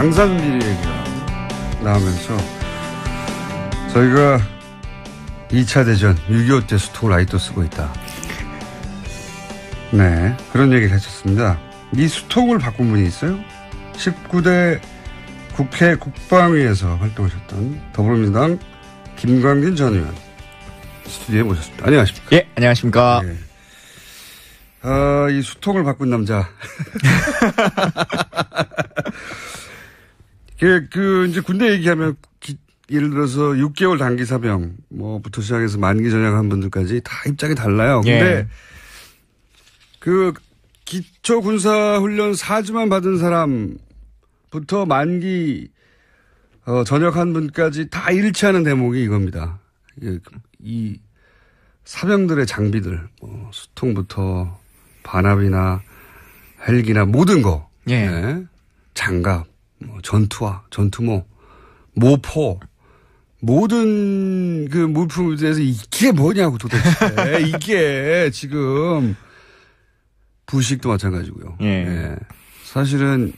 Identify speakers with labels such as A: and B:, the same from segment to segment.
A: 방산비리 얘기가 나오면서 저희가 2차 대전 6.25 때 수통을 아직도 쓰고 있다. 네, 그런 얘기를 했었습니다. 이 수통을 바꾼 분이 있어요. 19대 국회 국방위에서 활동하셨던 더불어민주당 김광진 전 의원 스튜디오에 모셨습니다. 안녕하십니까?
B: 예, 안녕하십니까? 네.
A: 이 수통을 바꾼 남자. 이제 군대 얘기하면 예를 들어서 6개월 단기 사병 뭐부터 시작해서 만기 전역한 분들까지 다 입장이 달라요. 근데
B: 예.
A: 그 기초 군사 훈련 4주만 받은 사람부터 만기 전역한 분까지 다 일치하는 대목이 이겁니다. 이 사병들의 장비들, 수통부터 반합이나 헬기나 모든 거,
B: 예.
A: 네. 장갑, 전투화, 전투모, 모포, 모든 그 물품에 대해서 이게 뭐냐고 도대체. 이게 지금 부식도 마찬가지고요.
B: 예.
A: 예. 사실은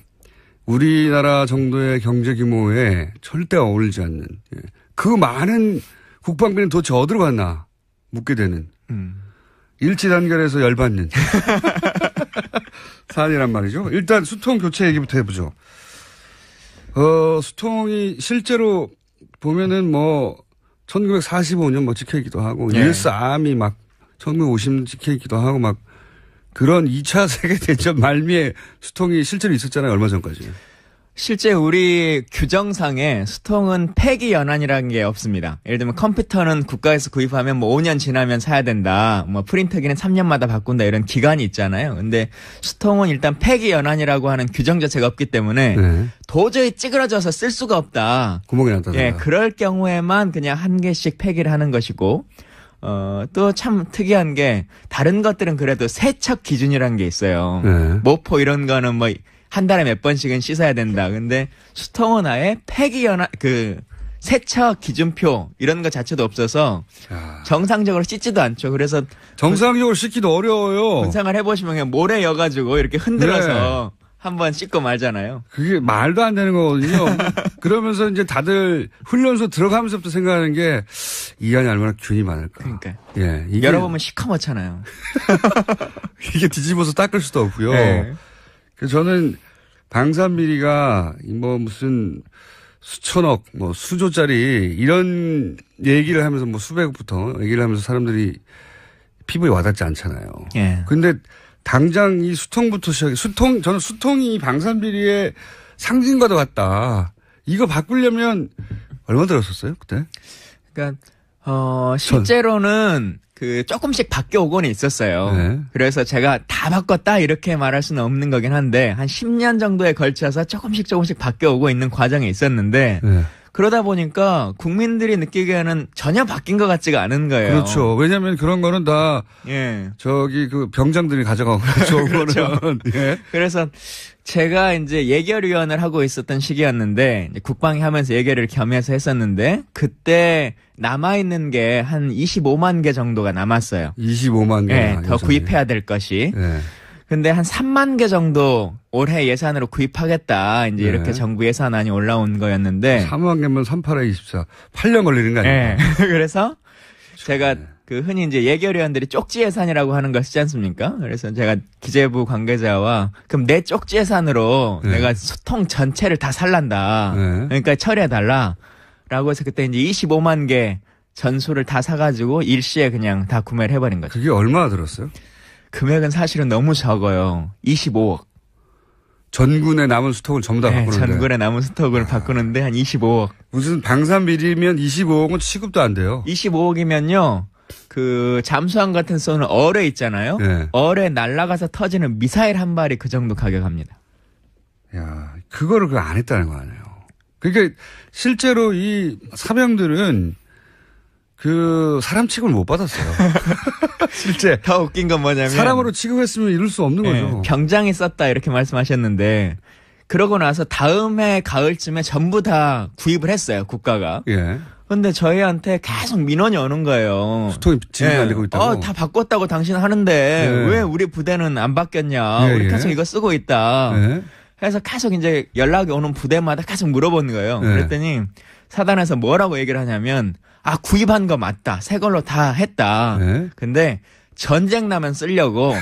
A: 우리나라 정도의 경제 규모에 절대 어울리지 않는 그 많은 국방비는 도대체 어디로 갔나 묻게 되는 일치단결해서 열받는 사안이란 말이죠. 일단 수통 교체 얘기부터 해보죠. 수통이 실제로 보면은 1945년 찍혀있기도 하고,
B: 예.
A: US 아미 1950년 찍혀있기도 하고 그런 2차 세계대전 말미에 수통이 실제로 있었잖아요. 얼마 전까지.
B: 실제 우리 규정상에 수통은 폐기 연한이라는 게 없습니다. 예를 들면 컴퓨터는 국가에서 구입하면 5년 지나면 사야 된다. 프린터기는 3년마다 바꾼다. 이런 기간이 있잖아요. 근데 수통은 일단 폐기 연한이라고 하는 규정 자체가 없기 때문에 네. 도저히 찌그러져서 쓸 수가 없다.
A: 구멍이 났다.
B: 예, 그럴 경우에만 그냥 한 개씩 폐기를 하는 것이고, 또 참 특이한 게 다른 것들은 그래도 세척 기준이라는 게 있어요. 네. 모포 이런 거는 한 달에 몇 번씩은 씻어야 된다. 근데 수통은 아예 폐기연한 세척 기준표 이런 거 자체도 없어서 정상적으로 씻지도 않죠. 그래서
A: 정상적으로 씻기도 어려워요.
B: 군생활 해보시면 그냥 모래 여가지고 이렇게 흔들어서 네. 한번 씻고 말잖아요.
A: 그게 말도 안 되는 거거든요. 그러면서 이제 다들 훈련소 들어가면서부터 생각하는 게 이 안에 얼마나 균이 많을까.
B: 그러니까.
A: 예, 이게
B: 열어보면 시커멓잖아요.
A: 이게 뒤집어서 닦을 수도 없고요.
B: 네.
A: 그래서 저는 방산비리가 무슨 수천억, 수조짜리 이런 얘기를 하면서 수백억부터 얘기를 하면서 사람들이 피부에 와닿지 않잖아요.
B: 예.
A: 근데 당장 이 수통부터 저는 수통이 방산비리의 상징과도 같다. 이거 바꾸려면 얼마 들었었어요, 그때?
B: 그러니까, 실제로는 조금씩 바뀌어오곤 있었어요. 네. 그래서 제가 다 바꿨다 이렇게 말할 수는 없는 거긴 한데 한 10년 정도에 걸쳐서 조금씩 바뀌어오고 있는 과정이 있었는데 네. 그러다 보니까 국민들이 느끼기에는 전혀 바뀐 것 같지가 않은 거예요.
A: 그렇죠. 왜냐하면 그런 거는 다
B: 예.
A: 병장들이 가져가고
B: 그렇죠. 예. 그래서 제가 이제 예결위원을 하고 있었던 시기였는데 국방위 하면서 예결을 겸해서 했었는데 그때 남아있는 게 한 25만 개 정도가 남았어요.
A: 25만 개.
B: 네, 더 구입해야 될 것이. 네. 근데 한 3만 개 정도 올해 예산으로 구입하겠다. 이제 네. 이렇게 정부 예산안이 올라온 거였는데.
A: 3만 개면 38에 24. 8년 걸리는 거 아니에요?
B: 네. 그래서 제가 흔히 이제 예결위원들이 쪽지 예산이라고 하는 걸 쓰지 않습니까? 그래서 제가 기재부 관계자와 그럼 내 쪽지 예산으로 네. 내가 수통 전체를 다 살란다. 네. 그러니까 처리해달라. 라고 해서 그때 이제 25만 개 전수를 다 사가지고 일시에 그냥 다 구매를 해버린 거죠.
A: 그게 얼마나 들었어요? 금액은
B: 사실은 너무 적어요. 25억.
A: 전군의 남은 스톡을 전부 다 바꾸는데.
B: 전군의 남은 스톡을 바꾸는데 한 25억.
A: 무슨 방산비리면 25억은 취급도 안 돼요.
B: 25억이면요. 잠수함 같은 쏘는 어뢰 있잖아요. 네. 어뢰 날아가서 터지는 미사일 한 발이 그 정도 가격합니다.
A: 야, 그거를 안 했다는 거 아니에요. 그러니까 실제로 이 사병들은 사람 취급을 못 받았어요. 실제.
B: 더 웃긴 건 뭐냐면.
A: 사람으로 취급했으면 이룰 수 없는 거죠.
B: 병장이 썼다 이렇게 말씀하셨는데 그러고 나서 다음 해 가을쯤에 전부 다 구입을 했어요. 국가가.
A: 예.
B: 근데 저희한테 계속 민원이 오는 거예요.
A: 수통이 진행이 안 되고 있다고.
B: 다 바꿨다고 당신 하는데 왜 우리 부대는 안 바뀌었냐. 우리 계속 이거 쓰고 있다. 그래서 계속 이제 연락이 오는 부대마다 계속 물어보는 거예요.
A: 네.
B: 그랬더니 사단에서 뭐라고 얘기를 하냐면 구입한 거 맞다. 새 걸로 다 했다.
A: 네.
B: 근데 전쟁 나면 쓰려고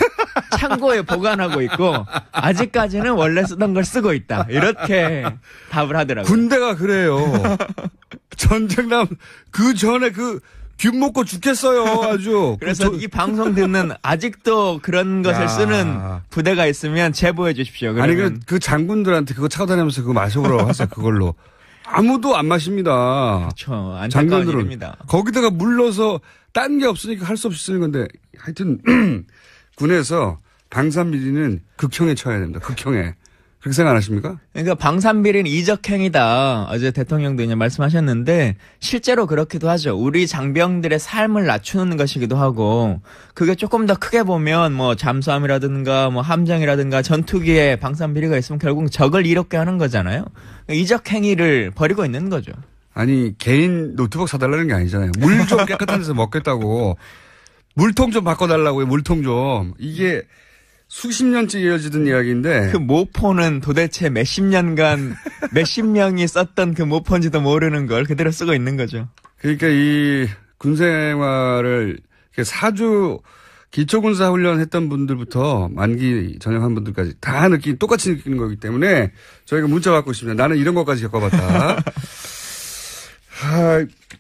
B: 창고에 보관하고 있고 아직까지는 원래 쓰던 걸 쓰고 있다. 이렇게 답을 하더라고요.
A: 군대가 그래요. 전쟁 나면 그 전에 균 먹고 죽겠어요. 아주.
B: 그래서 이 방송 듣는 아직도 그런 것을 쓰는 부대가 있으면 제보해 주십시오. 그러면.
A: 아니 그 장군들한테 그거 차고 다니면서 그거 마셔보라고 하세요. 그걸로. 아무도 안 마십니다.
B: 그렇죠. 안타까운 일입니다.
A: 거기다가 물러서 딴 게 없으니까 할 수 없이 쓰는 건데 하여튼 군에서 방산비리는 극형에 처해야 됩니다. 극형에. 그렇게 생각 안 하십니까?
B: 그러니까 방산비리는 이적행위다. 어제 대통령도 이제 말씀하셨는데 실제로 그렇기도 하죠. 우리 장병들의 삶을 낮추는 것이기도 하고 그게 조금 더 크게 보면 뭐 잠수함이라든가 뭐 함정이라든가 전투기에 방산비리가 있으면 결국 적을 이롭게 하는 거잖아요. 이적행위를 벌이고 있는 거죠.
A: 아니 개인 노트북 사달라는 게 아니잖아요. 물 좀 깨끗한 데서 먹겠다고. 물통 좀 바꿔달라고요. 물통 좀. 이게 수십 년째 이어지던 이야기인데.
B: 그 모포는 도대체 몇십 년간 몇십 명이 썼던 그 모포인지도 모르는 걸 그대로 쓰고 있는 거죠.
A: 그러니까 이 군생활을 4주 기초군사훈련 했던 분들부터 만기 전역한 분들까지 다 똑같이 느끼는 거기 때문에 저희가 문자 받고 있습니다. 나는 이런 것까지 겪어봤다.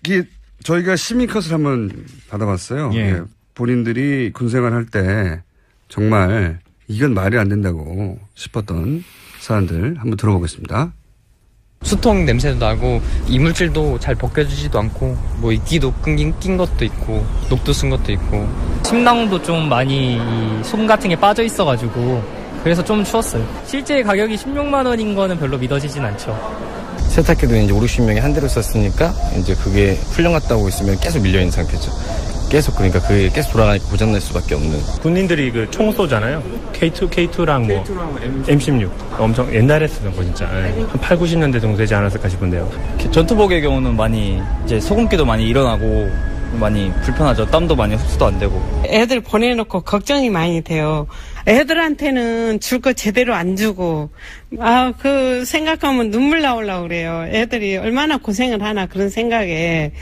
A: 이게 저희가 시민컷을 한번 받아봤어요.
B: 예.
A: 본인들이 군생활 할 때 정말 이건 말이 안 된다고 싶었던 사람들 한번 들어보겠습니다.
C: 수통 냄새도 나고 이물질도 잘 벗겨지지도 않고 뭐 이끼도 낀 것도 있고 녹도 쓴 것도 있고
D: 침낭도 좀 많이 솜 같은 게 빠져 있어가지고 그래서 좀 추웠어요. 실제 가격이 16만 원인 거는 별로 믿어지진 않죠.
E: 세탁기도 이제 50명이 한 대로 썼으니까 이제 그게 훈련 갔다 오고 있으면 계속 밀려있는 상태죠. 계속 그러니까 그게 계속 돌아가니까 고장날 수밖에 없는.
F: 군인들이 그 총 쏘잖아요. K2랑 뭐 M16 엄청 옛날에 쓰던 거 진짜 한 8, 90년대 정도 되지 않았을까 싶은데요.
G: 전투복의 경우는 많이 이제 소금기도 많이 일어나고 많이 불편하죠. 땀도 많이 흡수도 안 되고.
H: 애들 보내놓고 걱정이 많이 돼요. 애들한테는 줄 거 제대로 안 주고 그 생각하면 눈물 나오려고 그래요. 애들이 얼마나 고생을 하나 그런 생각에.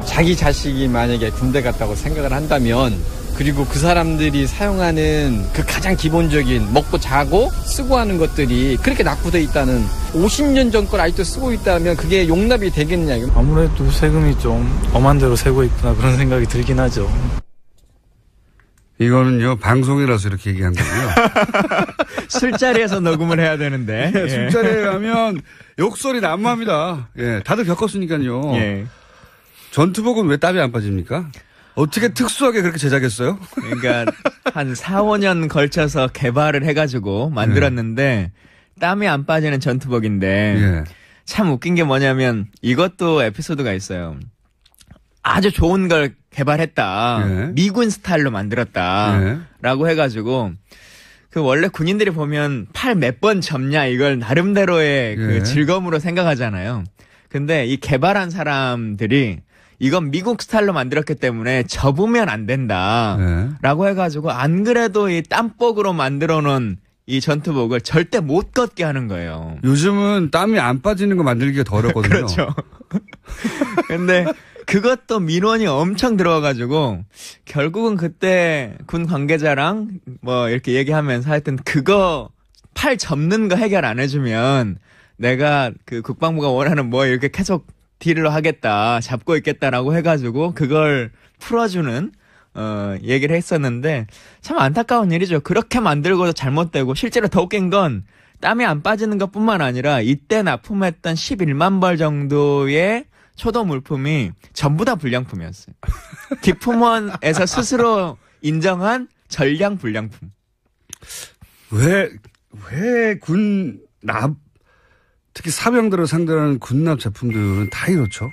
I: 자기 자식이 만약에 군대 갔다고 생각을 한다면 그리고 그 사람들이 사용하는 그 가장 기본적인 먹고 자고 쓰고 하는 것들이 그렇게 낙후돼 있다는 50년 전 걸 아직도 쓰고 있다면 그게 용납이 되겠냐.
J: 아무래도 세금이 좀 엄한 대로 새고 있구나 그런 생각이 들긴 하죠.
A: 이거는요 방송이라서 이렇게 얘기한 거고요.
B: 술자리에서 녹음을 해야 되는데.
A: 네, 술자리에 가면 욕설이 난무합니다. 다들 겪었으니까요.
B: 예.
A: 전투복은 왜 땀이 안 빠집니까? 어떻게 특수하게 그렇게 제작했어요?
B: 그러니까 한 4, 5년 걸쳐서 개발을 해가지고 만들었는데 땀이 안 빠지는 전투복인데 참 웃긴 게 뭐냐면 이것도 에피소드가 있어요. 아주 좋은 걸 개발했다. 미군 스타일로 만들었다. 라고 해가지고 그 원래 군인들이 보면 팔 몇 번 접냐 이걸 나름대로의 그 즐거움으로 생각하잖아요. 근데 이 개발한 사람들이 이건 미국 스타일로 만들었기 때문에 접으면 안 된다. 라고 해가지고 안 그래도 이 땀복으로 만들어 놓은 이 전투복을 절대 못 걷게 하는 거예요.
A: 요즘은 땀이 안 빠지는 거 만들기가 더 어렵거든요.
B: 그렇죠. 근데 그것도 민원이 엄청 들어와가지고 결국은 그때 군 관계자랑 뭐 이렇게 얘기하면서 하여튼 그거 팔 접는 거 해결 안 해주면 내가 그 국방부가 원하는 뭐 이렇게 계속 딜로 하겠다, 잡고 있겠다라고 해가지고 그걸 풀어주는 얘기를 했었는데 참 안타까운 일이죠. 그렇게 만들고도 잘못되고 실제로 더 웃긴 건 땀이 안 빠지는 것뿐만 아니라 이때 납품했던 11만 벌 정도의 초도 물품이 전부 다 불량품이었어요. 기품원에서 스스로 인정한 전량 불량품.
A: 왜 특히 사병들을 상대로 하는 군납 제품들은 다 이렇죠.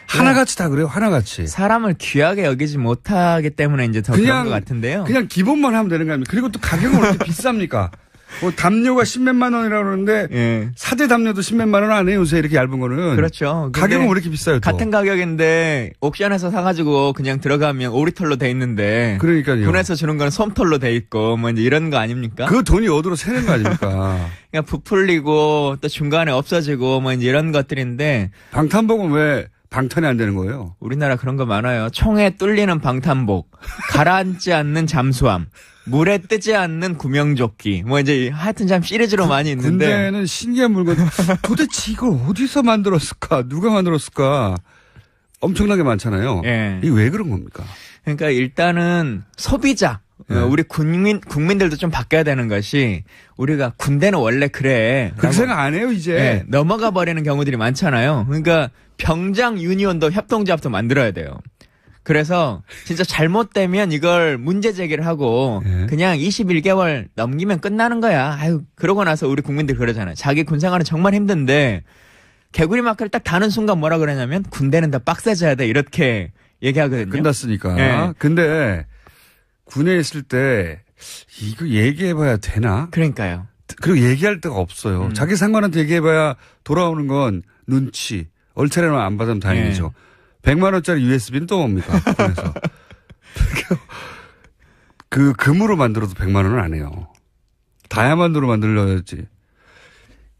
A: 하나같이 다 그래요. 하나같이.
B: 사람을 귀하게 여기지 못하기 때문에 이제 더 그런 것 같은데요.
A: 그냥 기본만 하면 되는 거 아닙니까? 그리고 또 가격은 왜 이렇게 비쌉니까? 뭐 담요가 10몇만 원이라고 그러는데 예. 사대 담요도 10몇만 원 안 해요. 요새 이렇게 얇은 거는.
B: 그렇죠.
A: 가격은 왜 이렇게 비싸요? 또?
B: 같은 가격인데 옥션에서 사가지고 그냥 들어가면 오리털로 돼 있는데
A: 그러니까요.
B: 군에서 주는 건 솜털로 돼 있고 뭐 이제 이런 거 아닙니까?
A: 그 돈이 어디로 새는 거 아닙니까?
B: 그냥 부풀리고 또 중간에 없어지고 뭐 이제 이런 것들인데
A: 방탄복은 왜 방탄이 안 되는 거예요?
B: 우리나라 그런 거 많아요. 총에 뚫리는 방탄복, 가라앉지 않는 잠수함, 물에 뜨지 않는 구명조끼. 뭐 이제 하여튼 참 시리즈로 많이 있는데.
A: 군대는 신기한 물건. 도대체 이걸 어디서 만들었을까? 누가 만들었을까? 엄청나게 많잖아요. 예. 이게 왜 그런 겁니까?
B: 그러니까 일단은 소비자. 우리 국민들도 좀 바뀌어야 되는 것이 우리가 군대는 원래 그래.
A: 그렇게 생각 안 해요, 이제.
B: 네, 넘어가 버리는 경우들이 많잖아요. 그러니까 병장 유니온도 협동조합도 만들어야 돼요. 그래서 진짜 잘못되면 이걸 문제 제기를 하고 그냥 21개월 넘기면 끝나는 거야. 아유, 그러고 나서 우리 국민들 그러잖아요. 자기 군 생활은 정말 힘든데 개구리 마크를 딱 다는 순간 뭐라 그러냐면 군대는 더 빡세져야 돼. 이렇게 얘기하거든요.
A: 끝났으니까.
B: 네.
A: 근데 군에 있을 때 이거 얘기해봐야 되나?
B: 그러니까요.
A: 그리고 얘기할 데가 없어요. 자기 상관한테 얘기해봐야 돌아오는 건 눈치. 얼차례만 안 받으면 다행이죠. 100만 원짜리 USB는 또 뭡니까? 군에서. 그 금으로 만들어도 100만 원은 안 해요. 다이아몬드로 만들어야지.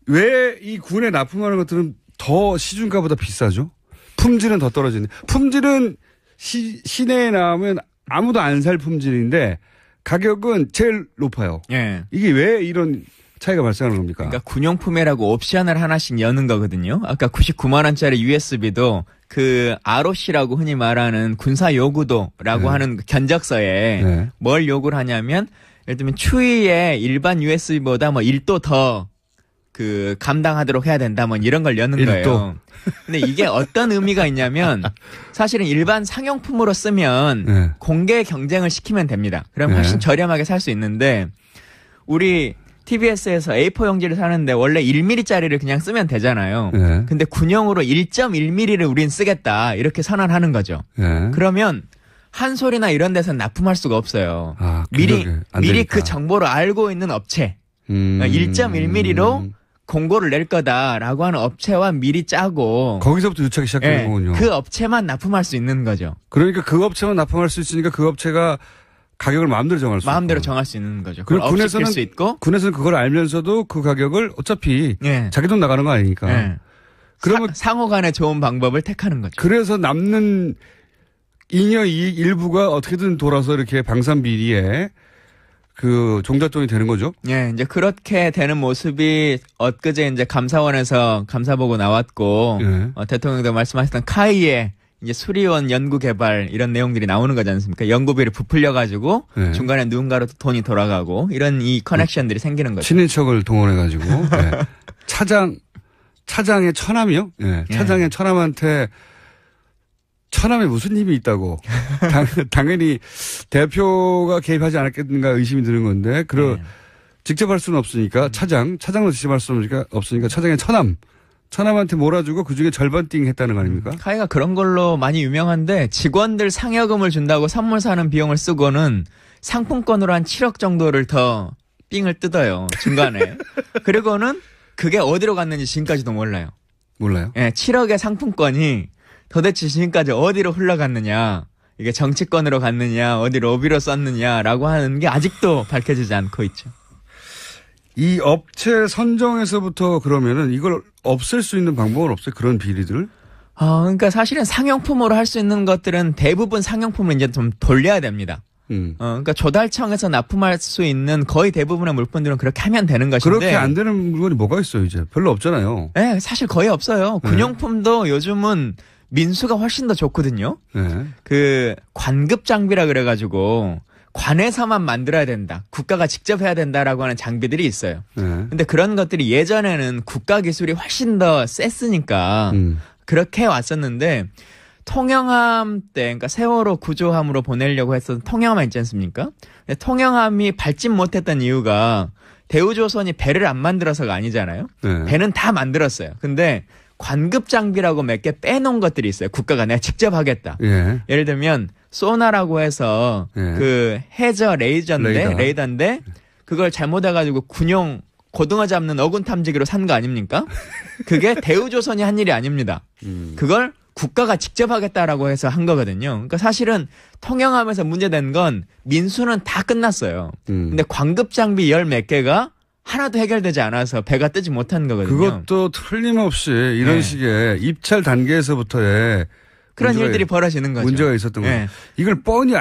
A: 왜 이 군에 납품하는 것들은 더 시중가보다 비싸죠? 품질은 더 떨어지네. 품질은 시내에 나오면 아무도 안 살 품질인데 가격은 제일 높아요.
B: 예.
A: 이게 왜 이런 차이가 발생하는 겁니까?
B: 그러니까 군용품이라고 옵션을 하나씩 여는 거거든요. 아까 99만 원짜리 USB도 그 ROC라고 흔히 말하는 군사 요구도라고 하는 견적서에 뭘 요구를 하냐면 예를 들면 추위에 일반 USB보다 뭐 1도 더 그 감당하도록 해야 된다 뭐 이런 걸 여는 1도. 거예요. 근데 이게 어떤 의미가 있냐면 사실은 일반 상용품으로 쓰면 공개 경쟁을 시키면 됩니다. 그럼 훨씬 저렴하게 살 수 있는데 우리 TBS에서 A4 용지를 사는데 원래 1mm짜리를 그냥 쓰면 되잖아요. 근데 군용으로 1.1mm를 우린 쓰겠다 이렇게 선언하는 거죠. 그러면 한솔이나 이런 데서는 납품할 수가 없어요.
A: 아,
B: 미리 그 정보를 알고 있는 업체 1.1mm로 공고를 낼 거다라고 하는 업체와 미리 짜고
A: 거기서부터 유착이 시작되는 거군요.
B: 그 업체만 납품할 수 있는 거죠.
A: 그러니까 그 업체만 납품할 수 있으니까 그 업체가 가격을 마음대로 정할 수
B: 마음대로
A: 있고.
B: 정할 수 있는 거죠.
A: 그리고 군에서는 그걸 알면서도 그 가격을 어차피 자기 돈 나가는 거 아니니까.
B: 그러면 상호 간에 좋은 방법을 택하는 거죠.
A: 그래서 남는 잉여 이익 일부가 어떻게든 돌아서 이렇게 방산 비리에 그 종잣돈이 되는 거죠?
B: 예, 이제 그렇게 되는 모습이 엊그제 이제 감사원에서 감사보고 나왔고, 대통령도 말씀하셨던 카이의 이제 수리원 연구 개발 이런 내용들이 나오는 거지 않습니까? 연구비를 부풀려가지고 중간에 누군가로도 돈이 돌아가고 이런 이 커넥션들이 생기는 거죠.
A: 친인척을 동원해가지고 차장의 처남이요? 차장의 처남한테 처남에 무슨 힘이 있다고. 당연히 대표가 개입하지 않았겠는가 의심이 드는 건데, 직접 할 수는 없으니까 차장도 직접 할 수는 없으니까 차장의 처남한테 몰아주고 그 중에 절반 띵 했다는 거 아닙니까?
B: 카이가 그런 걸로 많이 유명한데 직원들 상여금을 준다고 선물 사는 비용을 쓰고는 상품권으로 한 7억 정도를 더 삥을 뜯어요. 중간에. 그리고는 그게 어디로 갔는지 지금까지도 몰라요.
A: 몰라요?
B: 예, 7억의 상품권이 도대체 지금까지 어디로 흘러갔느냐, 이게 정치권으로 갔느냐, 어디 로비로 썼느냐라고 하는 게 아직도 밝혀지지 않고 있죠.
A: 이 업체 선정에서부터 그러면은 이걸 없앨 수 있는 방법은 없어요? 그런 비리들을?
B: 그러니까 사실은 상용품으로 할 수 있는 것들은 대부분 상용품을 이제 좀 돌려야 됩니다. 그러니까 조달청에서 납품할 수 있는 거의 대부분의 물품들은 그렇게 하면 되는 것인데.
A: 그렇게 안 되는 물건이 뭐가 있어요, 이제? 별로 없잖아요.
B: 네, 사실 거의 없어요. 군용품도 요즘은 민수가 훨씬 더 좋거든요. 그 관급 장비라 그래가지고 관에서만 만들어야 된다. 국가가 직접 해야 된다라고 하는 장비들이 있어요. 근데 그런 것들이 예전에는 국가 기술이 훨씬 더 셌으니까 그렇게 왔었는데 통영함 때, 그러니까 세월호 구조함으로 보내려고 했었던 통영함 있지 않습니까? 근데 통영함이 밟진 못했던 이유가 대우조선이 배를 안 만들어서가 아니잖아요. 배는 다 만들었어요. 근데 관급 장비라고 몇 개 빼놓은 것들이 있어요. 국가가 내가 직접 하겠다. 예를 들면 소나라고 해서 그 해저 레이더인데 그걸 잘못해가지고 군용 고등어 잡는 어군 탐지기로 산 거 아닙니까? 그게 대우조선이 한 일이 아닙니다. 그걸 국가가 직접 하겠다라고 해서 한 거거든요. 그러니까 사실은 통영함에서 문제된 건 민수는 다 끝났어요. 근데 광급 장비 10몇 개가 하나도 해결되지 않아서 배가 뜨지 못한 거거든요.
A: 그것도 틀림없이 이런 네. 식의 입찰 단계에서부터의
B: 그런 일들이 벌어지는 거죠.
A: 문제가 있었던 거예요. 네. 이걸 뻔히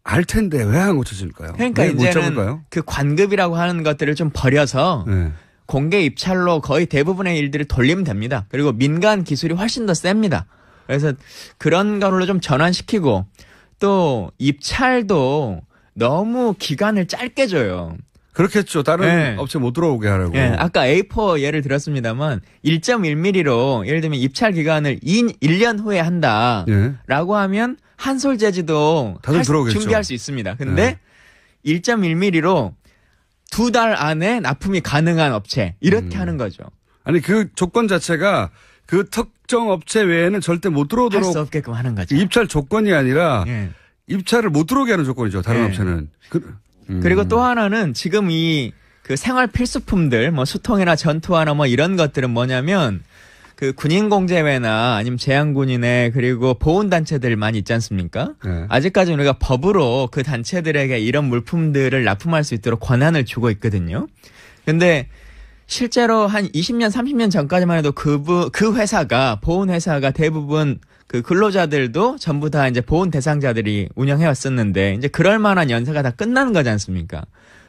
A: 알 텐데 왜 안 고쳐질까요?
B: 그러니까 이제는 그 관급이라고 하는 것들을 좀 버려서 네. 공개 입찰로 거의 대부분의 일들을 돌리면 됩니다. 그리고 민간 기술이 훨씬 더 셉니다. 그래서 그런 걸로 좀 전환시키고 또 입찰도 너무 기간을 짧게 줘요.
A: 그렇겠죠. 다른 네. 업체 못 들어오게 하라고.
B: 네. 아까 A4 예를 들었습니다만 1.1mm로 예를 들면 입찰 기간을 1년 후에 한다라고 네. 하면 한솔재지도 준비할 수 있습니다. 근데 네. 1.1mm로 2달 안에 납품이 가능한 업체 이렇게 하는 거죠.
A: 아니 그 조건 자체가 그 특정 업체 외에는 절대 못 들어오도록
B: 할 수 없게끔 하는 거죠.
A: 입찰 조건이 아니라 네. 입찰을 못 들어오게 하는 조건이죠. 다른 네. 업체는.
B: 그리고 또 하나는 지금 그 생활 필수품들 뭐 수통이나 전투화나 뭐 이런 것들은 뭐냐면 그 군인공제회나 아니면 제한군인회 그리고 보훈단체들 많이 있지 않습니까? 네. 아직까지 우리가 법으로 그 단체들에게 이런 물품들을 납품할 수 있도록 권한을 주고 있거든요. 근데 실제로 한 20년, 30년 전까지만 해도 그 회사가, 보훈회사가 대부분 그 근로자들도 전부 다 이제 보훈 대상자들이 운영해왔었는데 이제 그럴 만한 연세가 다 끝나는 거지 않습니까?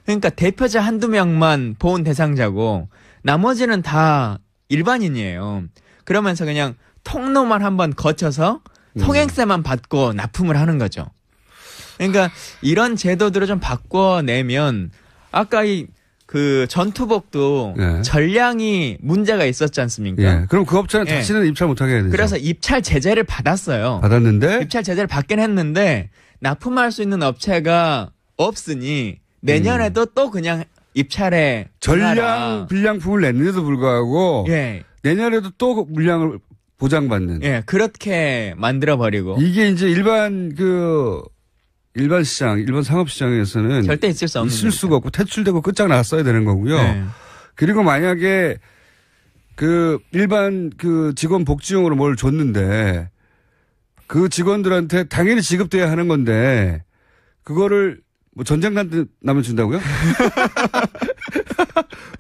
B: 그러니까 대표자 한두 명만 보훈 대상자고 나머지는 다 일반인이에요. 그러면서 그냥 통로만 한번 거쳐서 통행세만 받고 납품을 하는 거죠. 그러니까 이런 제도들을 좀 바꿔내면 아까 그 전투복도 네. 전량이 문제가 있었지 않습니까?
A: 예. 그럼 그 업체는 다시는 입찰 못하게 해야 되죠.
B: 그래서 입찰 제재를 받았어요.
A: 받았는데?
B: 입찰 제재를 받긴 했는데 납품할 수 있는 업체가 없으니 내년에도 또 그냥 입찰에
A: 전량 불량품을 냈는데도 불구하고
B: 예.
A: 내년에도 또 물량을 보장받는.
B: 예, 그렇게 만들어버리고.
A: 이게 이제 일반 시장, 일반 상업시장에서는
B: 절대 있을
A: 수가 없고 퇴출되고 끝장났어야 되는 거고요. 네. 그리고 만약에 그 일반 그 직원 복지용으로 뭘 줬는데 그 직원들한테 당연히 지급돼야 하는 건데 그거를 뭐 전쟁 나면 준다고요?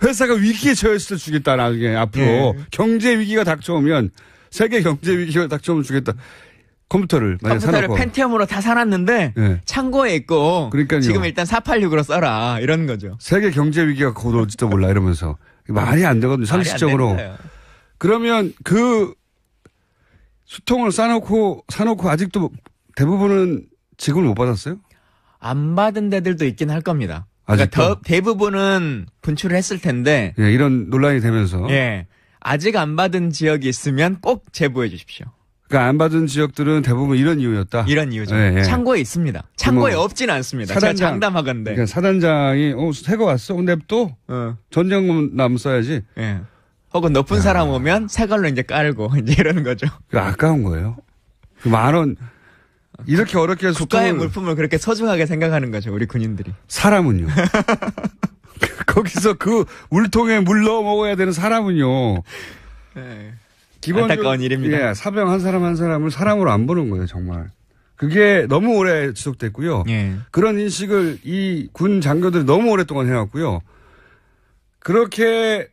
A: 회사가 위기에 처했을 때 주겠다, 나중에 앞으로. 네. 경제 위기가 닥쳐오면, 세계 경제 위기가 닥쳐오면 주겠다. 컴퓨터를 사놓고.
B: 펜티엄으로 다 사놨는데, 네. 창고에 있고,
A: 그러니까요.
B: 지금 일단 486으로 써라. 이런 거죠.
A: 세계 경제 위기가 곧 올지도 몰라, 이러면서. 말이 안 되거든요, 상식적으로. 그러면 그 수통을 사놓고 아직도 대부분은 지급을 못 받았어요?
B: 안 받은 데들도 있긴 할 겁니다. 그러니까 대부분은 분출을 했을 텐데.
A: 예, 이런 논란이 되면서.
B: 예. 아직 안 받은 지역이 있으면 꼭 제보해 주십시오.
A: 그러니까 안 받은 지역들은 대부분 이런 이유였다.
B: 이런 이유죠. 예, 예. 창고에 있습니다. 창고에 없진 않습니다. 제가 장담하건대.
A: 그러니까 사단장이 새거 왔어? 냅둬? 전쟁금 남 써야지.
B: 예. 혹은 높은 사람 오면 새 걸로 이제 깔고 이제 이러는 거죠.
A: 아까운 거예요. 그 10,000원. 이렇게 어렵게 해서
B: 국가의 물품을 그렇게 소중하게 생각하는 거죠, 우리 군인들이.
A: 사람은요. 거기서 그 물통에 물 넣어 먹어야 되는 사람은요.
B: 네. 안타까운 일입니다.
A: 예, 사병 한 사람을 사람으로 안 보는 거예요, 정말. 그게 너무 오래 지속됐고요. 예. 그런 인식을 이 군 장교들이 너무 오랫동안 해왔고요. 그렇게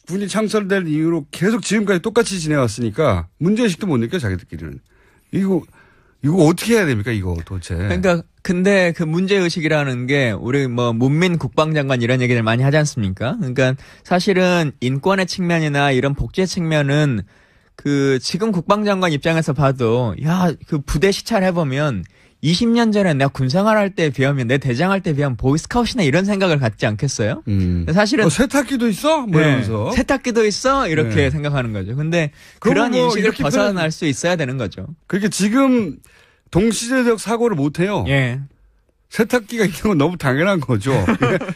A: 군이 창설된 이후로 계속 지금까지 똑같이 지내왔으니까 문제의식도 못 느껴, 자기들끼리는. 이거 어떻게 해야 됩니까, 이거 도대체.
B: 그러니까, 근데 그 문제의식이라는 게, 우리 문민 국방장관 이런 얘기를 많이 하지 않습니까? 그러니까 사실은 인권의 측면이나 이런 복지의 측면은 지금 국방장관 입장에서 봐도, 그 부대 시찰해보면 20년 전에 내가 군생활할 때에 비하면 내 대장할 때에 비하면 보이스카웃이나 이런 생각을 갖지 않겠어요? 사실은.
A: 세탁기도 있어? 뭐 이러면서.
B: 네, 세탁기도 있어? 이렇게 생각하는 거죠. 근데 그런 인식을 벗어날 수 있어야 되는 거죠.
A: 그러니까 지금 동시대적 사고를 못 해요.
B: 예.
A: 세탁기가 있는 건 너무 당연한 거죠.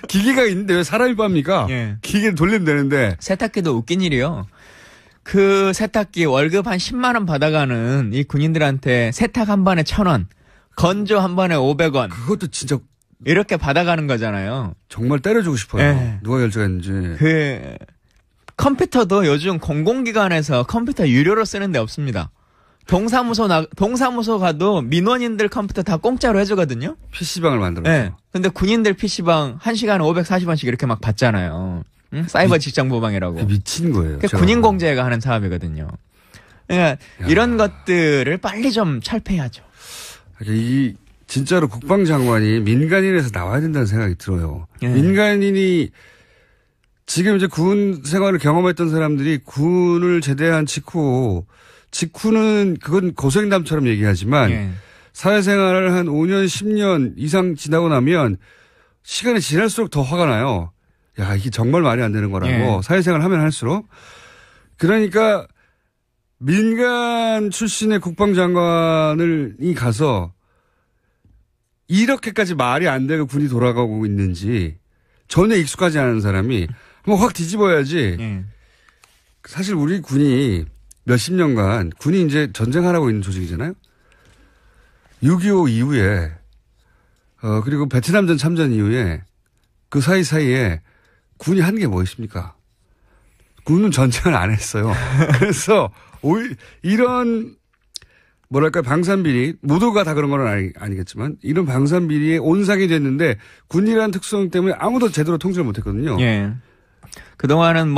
A: 기계가 있는데 왜 사람이 빱니까? 예. 기계를 돌리면 되는데.
B: 세탁기도 웃긴 일이요. 그 세탁기 월급 한 10만 원 받아가는 이 군인들한테 세탁 한 번에 1,000원. 건조 한 번에 500원.
A: 그것도 진짜
B: 이렇게 받아가는 거잖아요.
A: 정말 때려주고 싶어요. 네. 누가 결정했는지.
B: 컴퓨터도 요즘 공공기관에서 컴퓨터 유료로 쓰는 데 없습니다. 동사무소 가도 민원인들 컴퓨터 다 공짜로 해주거든요.
A: PC방을 만들었죠.
B: 네. 근데 군인들 PC방 1시간에 540원씩 이렇게 막 받잖아요. 응? 사이버 직장보방이라고.
A: 미친 거예요.
B: 군인공제가 하는 사업이거든요. 그러니까 이런 것들을 빨리 좀 철폐해야죠.
A: 진짜로 국방장관이 민간인에서 나와야 된다는 생각이 들어요. 민간인이 지금 이제 군 생활을 경험했던 사람들이 군을 제대한 직후는 그건 고생담처럼 얘기하지만 사회생활을 한 5년, 10년 이상 지나고 나면 시간이 지날수록 더 화가 나요. 야, 이게 정말 말이 안 되는 거라고. 사회생활 하면 할수록. 그러니까 민간 출신의 국방장관이 가서 이렇게까지 말이 안 되고 군이 돌아가고 있는지 전혀 익숙하지 않은 사람이 한번 확 뒤집어야지. 사실 우리 군이 몇십 년간 군이 이제 전쟁하라고 있는 조직이잖아요. 6.25 이후에 그리고 베트남전 참전 이후에 그 사이사이에 군이 한 게 뭐 있습니까? 군은 전쟁을 안 했어요. 그래서 이런 뭐랄까 방산비리 모두가 다 그런 건 아니겠지만 이런 방산비리에 온상이 됐는데 군이라는 특성 때문에 아무도 제대로 통제를 못했거든요.
B: 그동안은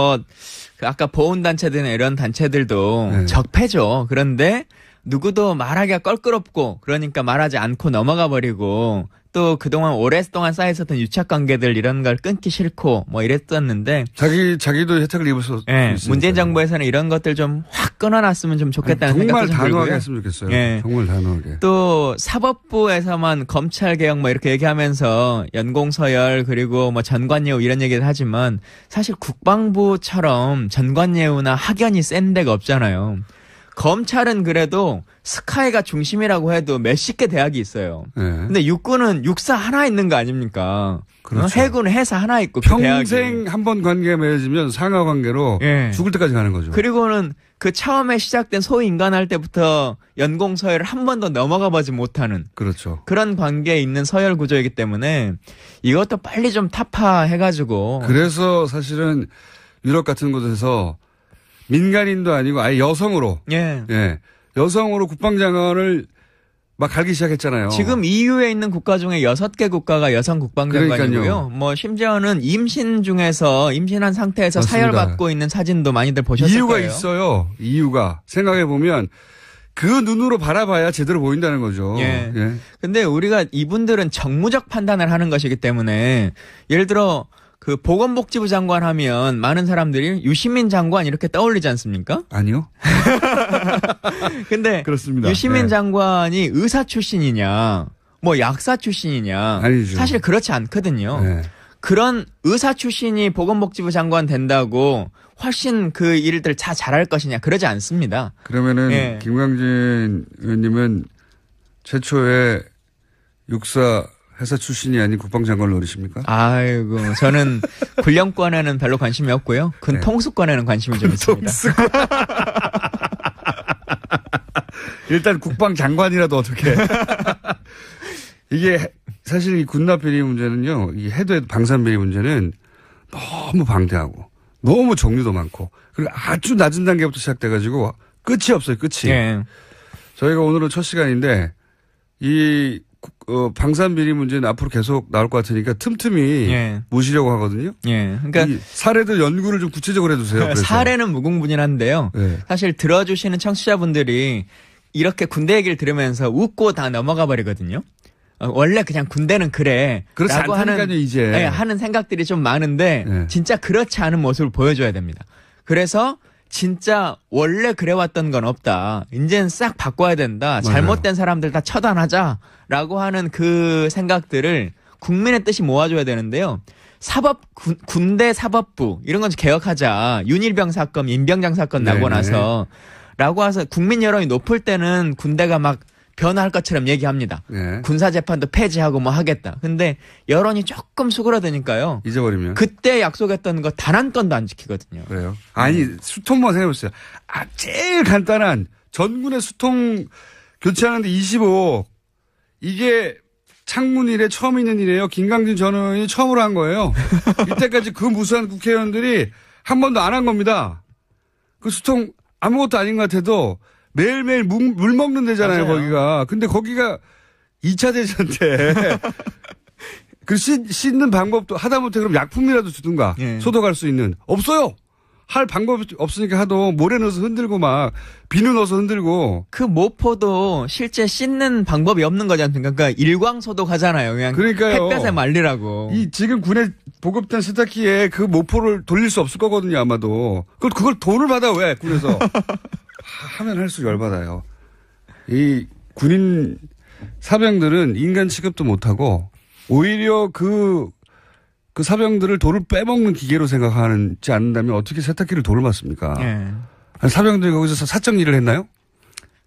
B: 아까 보훈단체들이나 이런 단체들도 적폐죠. 그런데 누구도 말하기가 껄끄럽고 그러니까 말하지 않고 넘어가 버리고 또 그동안 오랫동안 쌓여있었던 유착관계들 이런 걸 끊기 싫고 이랬었는데
A: 자기도 혜택을 입었어.
B: 문재인 정부에서는 이런 것들 좀 확 끊어놨으면 좀 좋겠다는 생각도 좀 들고요.
A: 정말 단호하게 했으면 좋겠어요. 정말 단호하게.
B: 또 사법부에서만 검찰개혁 이렇게 얘기하면서 연공서열 그리고 전관예우 이런 얘기를 하지만 사실 국방부처럼 전관예우나 학연이 센 데가 없잖아요. 검찰은 그래도 스카이가 중심이라고 해도 몇십 개 대학이 있어요. 근데 육군은 육사 하나 있는 거 아닙니까?
A: 그렇죠.
B: 해군은 해사 하나 있고
A: 평생 한 번 관계가 맺어지면 상하 관계로 죽을 때까지 가는 거죠.
B: 그리고는 그 처음에 시작된 소위 인간할 때부터 연공서열을 한 번도 넘어가 보지 못하는
A: 그렇죠.
B: 그런 관계에 있는 서열 구조이기 때문에 이것도 빨리 좀 타파해가지고
A: 그래서 사실은 유럽 같은 곳에서 민간인도 아니고 아예 여성으로 여성으로 국방장관을 막 갈기 시작했잖아요.
B: 지금 EU에 있는 국가 중에 6개 국가가 여성 국방장관이고요. 심지어는 임신한 상태에서
A: 맞습니다.
B: 사열받고 있는 사진도 많이들 보셨을
A: 이유가
B: 거예요.
A: 있어요. 이유가 생각해 보면 그 눈으로 바라봐야 제대로 보인다는 거죠.
B: 근데 우리가 이분들은 정무적 판단을 하는 것이기 때문에 예를 들어 그 보건복지부 장관 하면 많은 사람들이 유시민 장관 이렇게 떠올리지 않습니까?
A: 아니요.
B: 근데
A: 그렇습니다.
B: 유시민 장관이 의사 출신이냐, 약사 출신이냐,
A: 아니죠.
B: 사실 그렇지 않거든요. 그런 의사 출신이 보건복지부 장관 된다고 훨씬 그 일들 다 잘할 것이냐, 그러지 않습니다.
A: 그러면은 김광진 의원님은 최초의 육사 회사 출신이 아닌 국방장관을 노리십니까?
B: 아이고, 저는 군령권에는 별로 관심이 없고요. 통수권에는 관심이 좀 있습니다.
A: 일단 국방장관이라도 어떻게. 이게 사실 이 군납비리 문제는요. 이 해도 방산비리 문제는 너무 방대하고 너무 종류도 많고 그리고 아주 낮은 단계부터 시작돼가지고 끝이 없어요. 끝이. 저희가 오늘은 첫 시간인데 이 방산비리 문제는 앞으로 계속 나올 것 같으니까 틈틈이 모시려고 하거든요.
B: 그러니까
A: 사례들 연구를 좀 구체적으로 해주세요. 그래서.
B: 사례는 무궁무진한데요. 사실 들어주시는 청취자분들이 이렇게 군대 얘기를 들으면서 웃고 다 넘어가 버리거든요. 원래 그냥 군대는 그래.
A: 그렇지
B: 라고
A: 않다니까요, 이제.
B: 하는 생각들이 좀 많은데 진짜 그렇지 않은 모습을 보여줘야 됩니다. 그래서 진짜 원래 그래왔던 건 없다. 이제는 싹 바꿔야 된다. 잘못된 사람들 다 처단하자라고 하는 그 생각들을 국민의 뜻이 모아줘야 되는데요. 군대 사법부 이런 건 개혁하자. 윤일병 사건, 임병장 사건 나고 나서 라고 해서 국민 여론이 높을 때는 군대가 막 변화할 것처럼 얘기합니다. 군사재판도 폐지하고 하겠다. 근데 여론이 조금 수그러드니까요.
A: 잊어버리면.
B: 그때 약속했던 거 단 한 건도 안 지키거든요.
A: 그래요? 아니, 수통만 생각해보세요. 제일 간단한 전군의 수통 교체하는데 25억. 이게 창문 일에 처음 있는 일이에요. 김광진 전 의원이 처음으로 한 거예요. 이때까지 그 무수한 국회의원들이 한 번도 안 한 겁니다. 그 수통 아무것도 아닌 것 같아도 매일매일 물 먹는 데잖아요, 맞아요. 거기가. 근데 거기가 2차 대전 때 그 씻는 방법도 하다못해 그럼 약품이라도 주든가 예. 소독할 수 있는 없어요. 할 방법이 없으니까 하도 모래 넣어서 흔들고 막 비누 넣어서 흔들고.
B: 그 모포도 실제 씻는 방법이 없는 거지 않습니까? 그러니까 일광 소독하잖아요. 그냥 그러니까요. 햇볕에 말리라고.
A: 이 지금 군에 보급된 세탁기에 그 모포를 돌릴 수 없을 거거든요, 아마도. 그걸 돈을 받아 왜 군에서? 하면 할수록 열받아요. 이 군인 사병들은 인간 취급도 못하고 오히려 그 사병들을 돌을 빼먹는 기계로 생각하지 않는다면 어떻게 세탁기를 돌을 맞습니까? 예. 아니, 사병들이 거기서 사적 일을 했나요?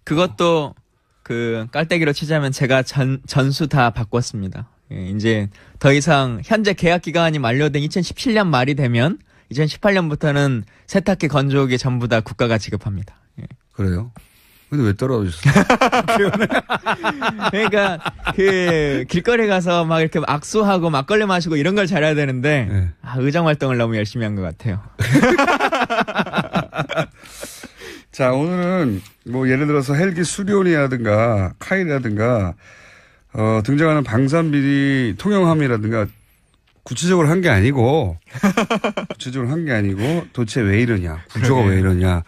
B: 그것도 그 깔때기로 치자면 제가 전수 다 바꿨습니다. 예, 이제 더 이상 현재 계약 기간이 만료된 2017년 말이 되면 2018년부터는 세탁기 건조기 전부 다 국가가 지급합니다. 예.
A: 그래요? 근데 왜 떨어졌어요?
B: 그러니까 그 길거리 가서 막 이렇게 악수하고 막걸리 마시고 이런 걸 잘해야 되는데 네. 의정 활동을 너무 열심히 한 것 같아요.
A: 자, 오늘은 뭐 예를 들어서 헬기 수리온이라든가 카이라든가 등장하는 방산비리 통영함이라든가 구체적으로 한 게 아니고 도대체 왜 이러냐, 구조가 왜 이러냐.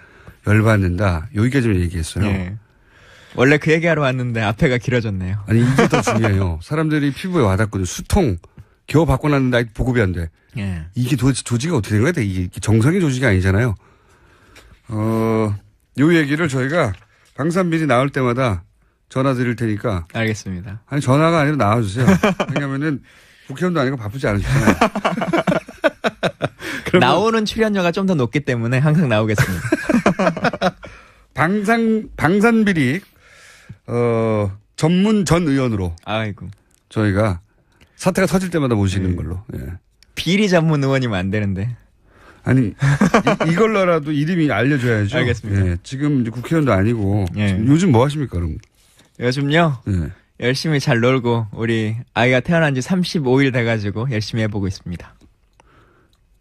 A: 열받는다. 여기까지만 얘기했어요. 네.
B: 원래 그 얘기하러 왔는데 앞에가 길어졌네요.
A: 아니 이게 더 중요해요. 사람들이 피부에 와닿거든요. 수통 겨우 바꿔놨는데 아직 보급이 안 돼. 네. 이게 도대체 조직이 어떻게 된 거야? 이게 정상의 조직이 아니잖아요. 요 얘기를 저희가 방산비리 나올 때마다 전화 드릴 테니까.
B: 알겠습니다.
A: 아니 전화가 아니라 나와주세요. 왜냐면은 국회의원도 아니고 바쁘지 않으시잖아요.
B: 나오는 출연료가 좀 더 높기 때문에 항상 나오겠습니다.
A: 방산비리 전문 전 의원으로
B: 아이고
A: 저희가 사태가 터질 때마다 모시는 걸로. 예.
B: 비리 전문 의원이면 안 되는데.
A: 아니 이걸로라도 이름이 알려줘야죠.
B: 알겠습니다.
A: 예. 지금 이제 국회의원도 아니고 요즘 뭐 하십니까 그럼?
B: 요즘요? 예. 열심히 잘 놀고 우리 아이가 태어난 지 35일 돼가지고 열심히 해보고 있습니다.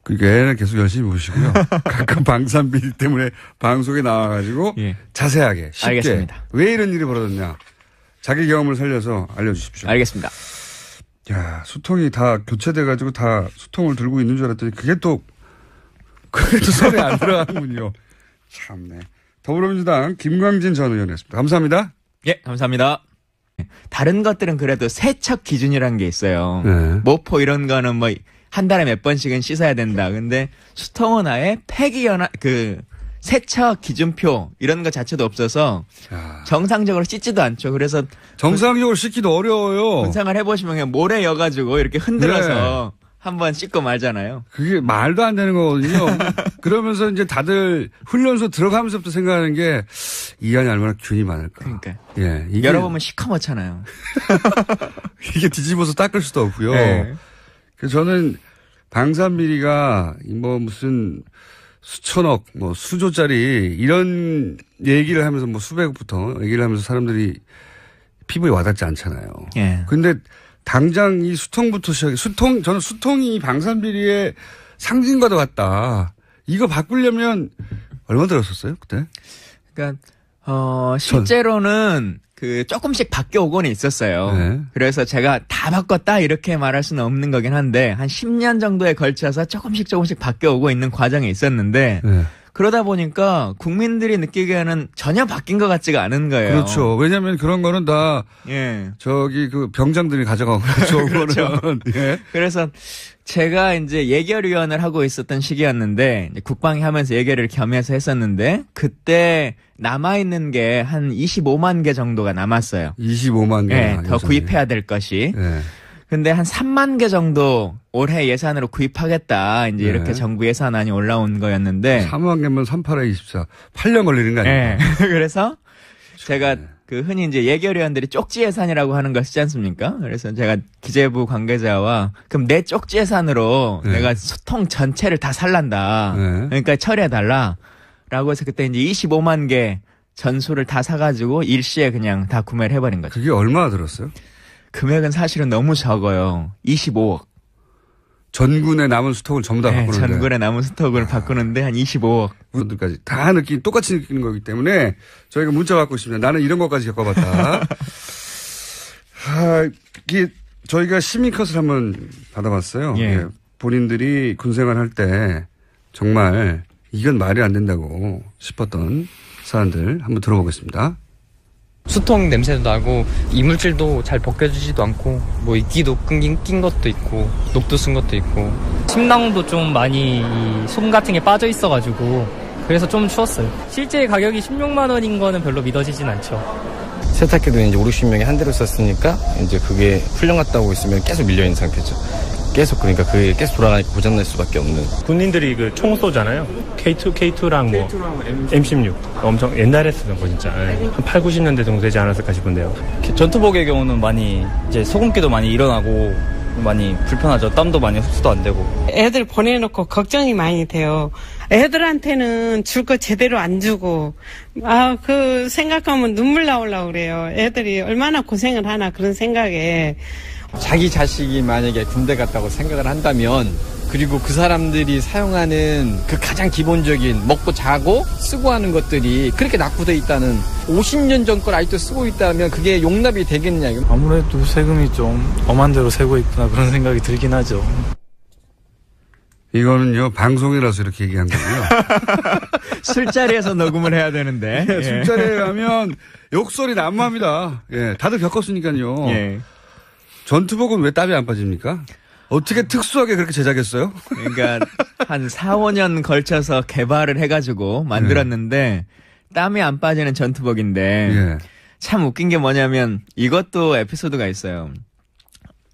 A: 그러니까 애는 계속 열심히 보시고요. 가끔 방산비리 때문에 방송에 나와가지고 예. 자세하게 쉽게
B: 알겠습니다.
A: 왜 이런 일이 벌어졌냐 자기 경험을 살려서 알려주십시오.
B: 알겠습니다.
A: 야 수통이 다 교체돼가지고 다 수통을 들고 있는 줄 알았더니 그게 또 손에 안 들어가는군요. 참네. 더불어민주당 김광진 전 의원이었습니다. 감사합니다.
B: 예, 감사합니다. 다른 것들은 그래도 세척 기준이라는 게 있어요. 네. 모포 이런 거는 뭐 한 달에 몇 번씩은 씻어야 된다. 근데 수통은 아예 세척 기준표 이런 거 자체도 없어서 정상적으로 씻지도 않죠. 그래서
A: 정상적으로 씻기도 어려워요.
B: 군생활 해보시면 그냥 모래 여가지고 이렇게 흔들어서 네. 한번 씻고 말잖아요.
A: 그게 말도 안 되는 거거든요. 그러면서 이제 다들 훈련소 들어가면서부터 생각하는 게 이 안에 얼마나 균이 많을까.
B: 그러니까.
A: 예,
B: 이게 열어보면 시커멓잖아요.
A: 이게 뒤집어서 닦을 수도 없고요. 네. 그래서 저는 방산비리가 뭐 무슨 수천억, 뭐 수조짜리 이런 얘기를 하면서 뭐 수백억부터 얘기를 하면서 사람들이 피부에 와닿지 않잖아요. 예. 근데 당장 이 수통부터 저는 수통이 방산비리의 상징과도 같다. 이거 바꾸려면 얼마 들었었어요, 그때?
B: 그러니까, 실제로는 조금씩 바뀌어오고는 있었어요. 네. 그래서 제가 다 바꿨다 이렇게 말할 수는 없는 거긴 한데, 한 10년 정도에 걸쳐서 조금씩 바뀌어오고 있는 과정이 있었는데, 네. 그러다 보니까 국민들이 느끼기에는 전혀 바뀐 것 같지가 않은 거예요.
A: 그렇죠. 왜냐하면 그런 거는 다 병장들이 가져가고 그렇죠.
B: 그렇죠. 예. 그래서 제가 이제 예결위원을 하고 있었던 시기였는데 국방위 하면서 예결을 겸해서 했었는데 그때 남아있는 게 한 25만 개 정도가 남았어요.
A: 25만 개.
B: 네, 더 구입해야 될 것이. 네. 근데 한 3만 개 정도 올해 예산으로 구입하겠다. 이제 이렇게 정부 예산안이 올라온 거였는데.
A: 3만 개면 38에 24. 8년 걸리는 거 아니에요?
B: 네. 그래서 제가 흔히 이제 예결위원들이 쪽지 예산이라고 하는 걸 쓰지 않습니까? 그래서 제가 기재부 관계자와 그럼 내 쪽지 예산으로 내가 수통 전체를 다 살란다. 그러니까 처리해달라. 라고 해서 그때 이제 25만 개 전수를 다 사가지고 일시에 그냥 다 구매를 해버린 거죠.
A: 그게 얼마나 들었어요?
B: 금액은 사실은 너무 적어요. 25억.
A: 전군의 남은 스톡을 전부 다 바꾸는데.
B: 전군의 남은 스톡을 바꾸는데 한 25억.
A: 분들까지 다 똑같이 느끼는 거기 때문에 저희가 문자 받고 있습니다. 나는 이런 것까지 겪어봤다. 이게 저희가 시민컷을 한번 받아봤어요.
B: 예.
A: 예. 본인들이 군생활 할 때 정말 이건 말이 안 된다고 싶었던 사안들 한번 들어보겠습니다.
C: 수통 냄새도 나고 이물질도 잘 벗겨지지도 않고 뭐 이끼도 낀 것도 있고 녹도 쓴 것도 있고
D: 침낭도 좀 많이 솜 같은 게 빠져 있어가지고 그래서 좀 추웠어요. 실제 가격이 16만 원인 거는 별로 믿어지진 않죠.
E: 세탁기도 이제 50명이 한 대로 썼으니까 이제 그게 풀려갔다고 있으면 계속 밀려있는 상태죠. 계속 그러니까 그게 계속 돌아가니까 고장날 수밖에 없는.
F: 군인들이 그 총 쏘잖아요. K2랑 뭐 M16 엄청 옛날에 쓰던 거 진짜 한 8, 90년대 정도 되지 않았을까 싶은데요.
G: 전투복의 경우는 많이 이제 소금기도 많이 일어나고 많이 불편하죠. 땀도 많이 흡수도 안 되고.
H: 애들 보내놓고 걱정이 많이 돼요. 애들한테는 줄 거 제대로 안 주고 그 생각하면 눈물 나오려고 그래요. 애들이 얼마나 고생을 하나 그런 생각에.
I: 자기 자식이 만약에 군대 갔다고 생각을 한다면 그리고 그 사람들이 사용하는 그 가장 기본적인 먹고 자고 쓰고 하는 것들이 그렇게 낙후돼 있다는 50년 전 걸 아직도 쓰고 있다면 그게 용납이 되겠냐.
J: 아무래도 세금이 좀 엄한 대로 세고 있구나 그런 생각이 들긴 하죠.
A: 이거는요 방송이라서 이렇게 얘기한 거고요.
B: 술자리에서 녹음을 해야 되는데.
A: 예, 술자리에 가면 욕설이 난무합니다. 예, 다들 겪었으니까요.
B: 예.
A: 전투복은 왜 땀이 안 빠집니까? 어떻게 특수하게 그렇게 제작했어요?
B: 그러니까 한 4, 5년 걸쳐서 개발을 해가지고 만들었는데 땀이 안 빠지는 전투복인데 참 웃긴 게 뭐냐면 이것도 에피소드가 있어요.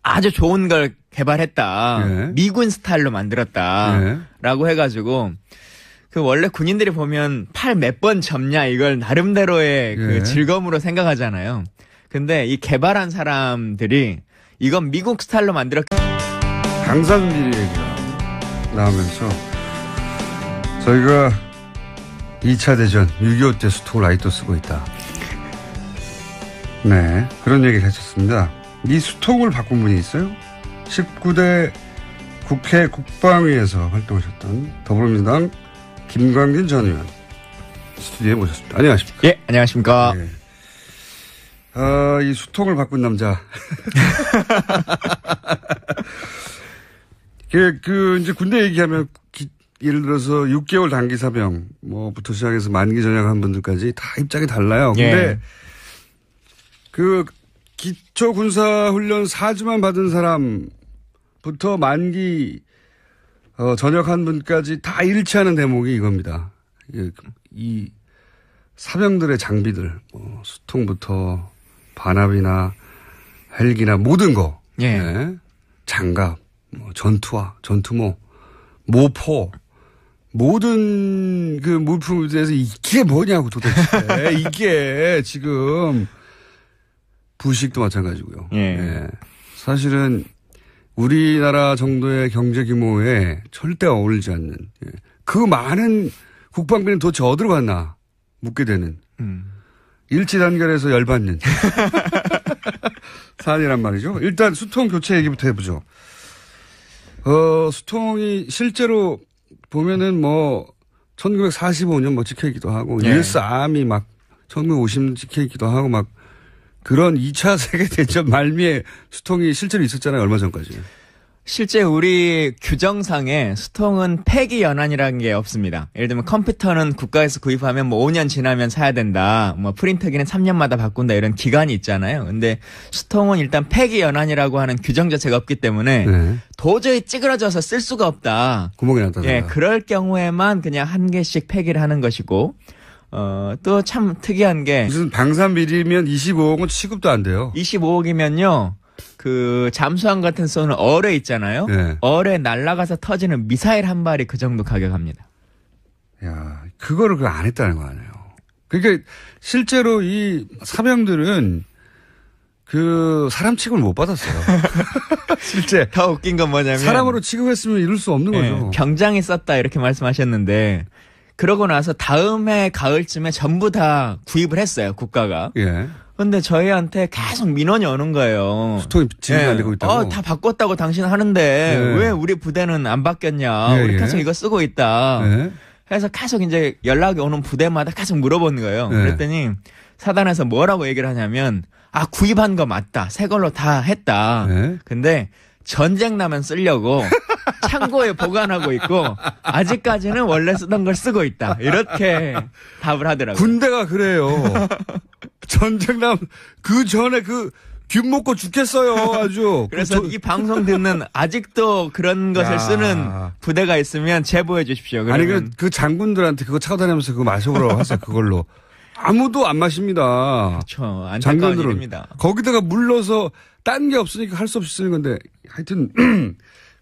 B: 아주 좋은 걸 개발했다. 미군 스타일로 만들었다. 라고 해가지고 그 원래 군인들이 보면 팔 몇 번 접냐 이걸 나름대로의 그 즐거움으로 생각하잖아요. 근데 이 개발한 사람들이 이건 미국 스타일로 만들었.
A: 강산비리 얘기가 나오면서 저희가 2차 대전 6.25 때 수통을 아직도 쓰고 있다. 네, 그런 얘기를 했었습니다. 이 수통을 바꾼 분이 있어요? 19대 국회 국방위에서 활동하셨던 더불어민주당 김광진 전 의원 스튜디오에 모셨습니다. 안녕하십니까?
B: 예, 안녕하십니까? 네.
A: 이 수통을 바꾼 남자. 이제 군대 얘기하면, 예를 들어서 6개월 단기 사병, 부터 시작해서 만기 전역한 분들까지 다 입장이 달라요. 근데, 기초 군사훈련 4주만 받은 사람부터 만기, 전역한 분까지 다 일치하는 대목이 이겁니다. 이 사병들의 장비들, 수통부터 반합이나 헬기나 모든 거. 네. 장갑, 전투화, 전투모, 모포, 모든 그 물품에 대해서 이게 뭐냐고 도대체. 이게 지금 부식도 마찬가지고요. 네. 사실은 우리나라 정도의 경제 규모에 절대 어울리지 않는 그 많은 국방비는 도대체 어디로 갔나 묻게 되는 일치단결해서 열받는 사안이란 말이죠. 일단 수통 교체 얘기부터 해보죠. 수통이 실제로 보면은 1945년 찍혀있기도 하고 US아미 1950년 찍혀있기도 하고 그런 2차 세계대전 말미에 수통이 실제로 있었잖아요. 얼마 전까지.
B: 실제 우리 규정상에 수통은 폐기 연한이라는 게 없습니다. 예를 들면 컴퓨터는 국가에서 구입하면 5년 지나면 사야 된다. 프린터기는 3년마다 바꾼다. 이런 기간이 있잖아요. 근데 수통은 일단 폐기 연한이라고 하는 규정 자체가 없기 때문에 도저히 찌그러져서 쓸 수가 없다.
A: 구멍이 났다.
B: 예, 그럴 경우에만 그냥 한 개씩 폐기를 하는 것이고 또 참 특이한 게
A: 무슨 방산비리면 25억은 취급도 안 돼요.
B: 25억이면요. 그 잠수함 같은 쏘는 어뢰 있잖아요. 어뢰 날아가서 터지는 미사일 한 발이 그 정도 가격합니다.
A: 야, 그거를 안 했다는 거 아니에요. 그러니까 실제로 이 사병들은 사람 취급을 못 받았어요. 실제
B: 더 웃긴 건 뭐냐면
A: 사람으로 취급했으면 이룰 수 없는 거죠.
B: 병장이 썼다 이렇게 말씀하셨는데 그러고 나서 다음 해 가을쯤에 전부 다 구입을 했어요, 국가가.
A: 예.
B: 근데 저희한테 계속 민원이 오는 거예요.
A: 수통이 진행이 안 되고 있다고?
B: 다 바꿨다고 당신 하는데 왜 우리 부대는 안 바뀌었냐. 우리 계속 이거 쓰고 있다. 해서 계속 이제 연락이 오는 부대마다 계속 물어보는 거예요. 그랬더니 사단에서 뭐라고 얘기를 하냐면 구입한 거 맞다. 새 걸로 다 했다. 근데 전쟁 나면 쓰려고 창고에 보관하고 있고 아직까지는 원래 쓰던 걸 쓰고 있다. 이렇게 답을 하더라고요.
A: 군대가 그래요. 전쟁 나면 그 전에 균 먹고 죽겠어요. 아주.
B: 그래서 이 방송 듣는 아직도 그런 것을 쓰는 부대가 있으면 제보해 주십시오. 그러면.
A: 아니 그 장군들한테 그거 차고 다니면서 그거 마셔보라고 하세요. 그걸로. 아무도 안 마십니다.
B: 그렇죠. 안타까운 일입니다.
A: 거기다가 물러서 딴 게 없으니까 할 수 없이 쓰는 건데 하여튼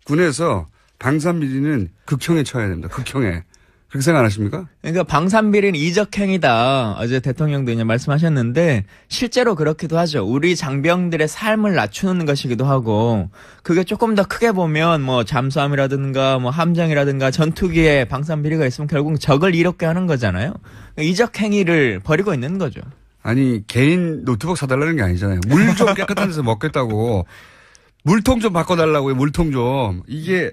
A: 군에서 방산비리는 극형에 처해야 됩니다. 극형에. 그렇게 생각 안 하십니까?
B: 그러니까 방산비리는 이적행위다. 어제 대통령도 이제 말씀하셨는데 실제로 그렇기도 하죠. 우리 장병들의 삶을 낮추는 것이기도 하고 그게 조금 더 크게 보면 뭐 잠수함이라든가 뭐 함정이라든가 전투기에 방산비리가 있으면 결국 적을 이롭게 하는 거잖아요. 이적행위를 벌이고 있는 거죠.
A: 아니 개인 노트북 사달라는 게 아니잖아요. 물 좀 깨끗한 데서 먹겠다고. 물통 좀 바꿔달라고요. 물통 좀. 이게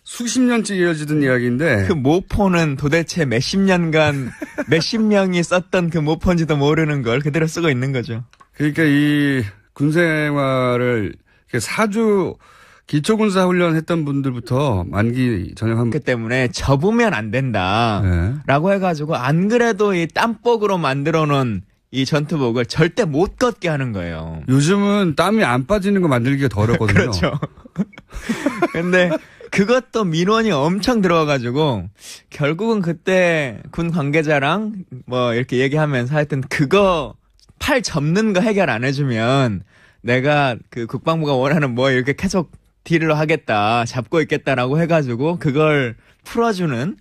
A: 수십 년째 이어지던 이야기인데.
B: 그 모포는 도대체 몇십 년간 몇십 명이 썼던 그 모포인지도 모르는 걸 그대로 쓰고 있는 거죠.
A: 그러니까 이 군생활을 4주 기초군사훈련 했던 분들부터 만기 전역한.
B: 그 때문에 접으면 안 된다라고 해가지고 안 그래도 이 땀복으로 만들어 놓은 이 전투복을 절대 못 걷게 하는 거예요.
A: 요즘은 땀이 안 빠지는 거 만들기가 더 어렵거든요.
B: 그렇죠. 근데 그것도 민원이 엄청 들어와가지고 결국은 그때 군 관계자랑 뭐 이렇게 얘기하면서 하여튼 그거 팔 접는 거 해결 안 해주면 내가 그 국방부가 원하는 뭐 이렇게 계속 딜을 하겠다, 잡고 있겠다라고 해가지고 그걸 풀어주는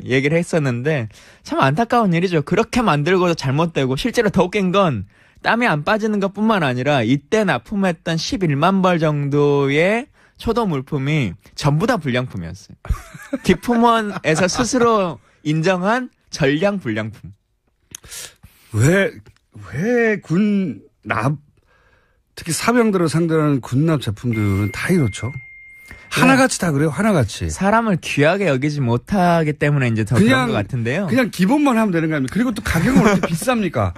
B: 얘기를 했었는데 참 안타까운 일이죠. 그렇게 만들고도 잘못되고 실제로 더 웃긴 건 땀이 안 빠지는 것뿐만 아니라 이때 납품했던 11만 벌 정도의 초도 물품이 전부 다 불량품이었어요. 기품원에서 스스로 인정한 전량 불량품.
A: 왜 특히 사병들을 상대로 하는 군납 제품들은 다 이렇죠? 하나같이 다 그래요, 하나같이.
B: 사람을 귀하게 여기지 못하기 때문에 이제 더 그런 것 같은데요.
A: 그냥 기본만 하면 되는 거 아닙니까? 그리고 또 가격은 왜 이렇게 비쌉니까?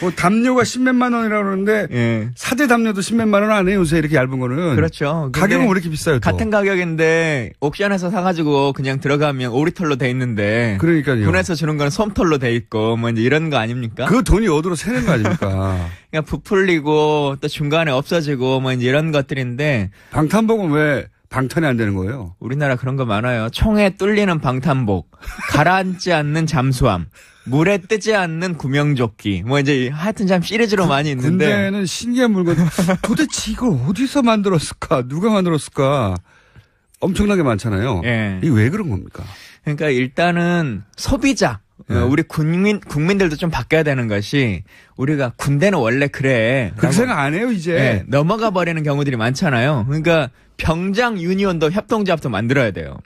A: 뭐 담요가 10몇만 원이라고 그러는데 사대 담요도 10몇만 원 안 해요, 요새 이렇게 얇은 거는.
B: 그렇죠.
A: 가격은 왜 이렇게 비싸요, 또?
B: 같은 가격인데 옥션에서 사가지고 그냥 들어가면 오리털로 돼 있는데.
A: 그러니까요.
B: 군에서 주는 건 솜털로 돼 있고 뭐 이제 이런 거 아닙니까?
A: 그 돈이 어디로 새는 거 아닙니까?
B: 그냥 부풀리고 또 중간에 없어지고 뭐 이제 이런 것들인데.
A: 방탄복은 왜 방탄이 안 되는 거예요?
B: 우리나라 그런 거 많아요. 총에 뚫리는 방탄복, 가라앉지 않는 잠수함, 물에 뜨지 않는 구명조끼. 뭐 이제 하여튼 참 시리즈로 많이 있는데.
A: 군대는 신기한 물건. 도대체 이걸 어디서 만들었을까? 누가 만들었을까? 엄청나게 많잖아요.
B: 예.
A: 이게 왜 그런 겁니까?
B: 그러니까 일단은 소비자. 우리 국민들도 좀 바뀌어야 되는 것이 우리가 군대는 원래 그래.
A: 그렇게 생각 안 해요, 이제.
B: 네, 넘어가 버리는 경우들이 많잖아요. 그러니까 병장 유니온도 협동조합도 만들어야 돼요.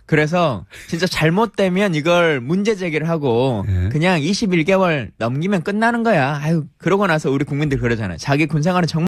B: 그래서 진짜 잘못되면 이걸 문제 제기를 하고 그냥 21개월 넘기면 끝나는 거야. 아유, 그러고 나서 우리 국민들 그러잖아요. 자기 군생활은 정말